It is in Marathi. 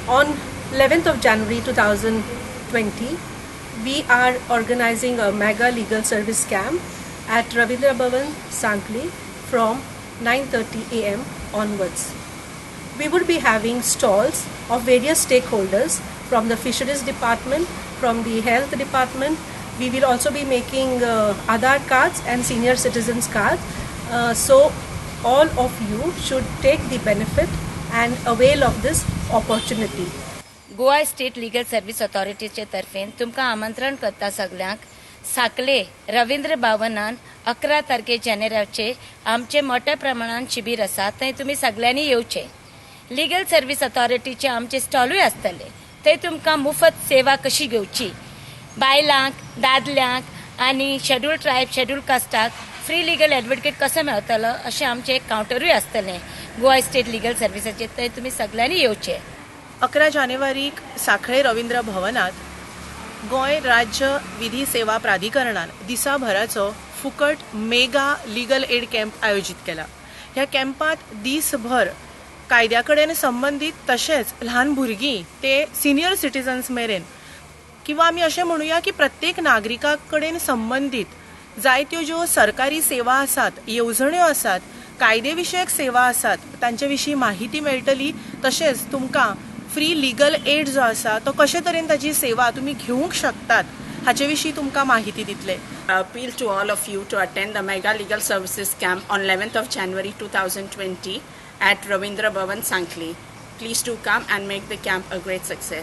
On 11th of January 2020, we are organizing a mega legal service camp at Ravindra Bhavan, Sankhli from 9:30 a.m. onwards. We would be having stalls of various stakeholders from the fisheries department, from the health department. We will also be making Aadhaar cards and senior citizens cards. So all of you should take the benefit and avail of this opportunity. Goa state legal service अथॉरिटीचे तर्फेन तुमकां आमंत्रण करता सगळ्यांक साकले रवींद्र भवनान 11 तारखे जानेराचे आमचे मोठ्या प्रमाणात शिबीर आसा थंय तुमी सगळ्यांनी येवचे. लीगल सर्विस अथॉरिटीचे आमचे स्टॉलूय आसतले थंय तुमकां मुफत सेवा कशी घेवची, बायलांक, दादल्यांक आनी शेड्यूल ट्रायब, शेड्यूल कास्टाक फ्री लीगल एडवोकेट कसो मेळटलो अशें आमचें एक कावंटरूय आसतलें गोवा स्टेट लीगल सर्विसाचेर. थंय तुमी सगळ्यांनी येवचे. 11 जानेवारीक सांखळे रवींद्र भवनात गोंय राज्य विधी सेवा प्राधिकरणान दिसाभराचो फुकट मेगा लीगल एड कॅम्प आयोजीत केला. ह्या कॅम्पात दिसभर कायद्या कडेन संबंधित तशेंच ल्हान भुरगीं ते सिनियर सिटिजन्स मेरेन किंवा आमी अशें म्हणुया की प्रत्येक नागरिका कडेन संबंधित जायत्यो ज्यो सरकारी सेवा आसात, येवजण्यो आसात, कायदे विशयक सेवा आसात तांचे विशीं माहिती मेळटली. तशेंच तुमकां फ्री लीगल एड जो आसा तो कशे तरेन ताची सेवा तुमी घेवंक शकतात हाचे विशीं तुमकां माहिती दितले. Appeal to all of you to attend the Mega Legal Services Camp on 11th of January 2020 at Ravindra Bhavan, Sankhli. Please do come and make the camp a great success.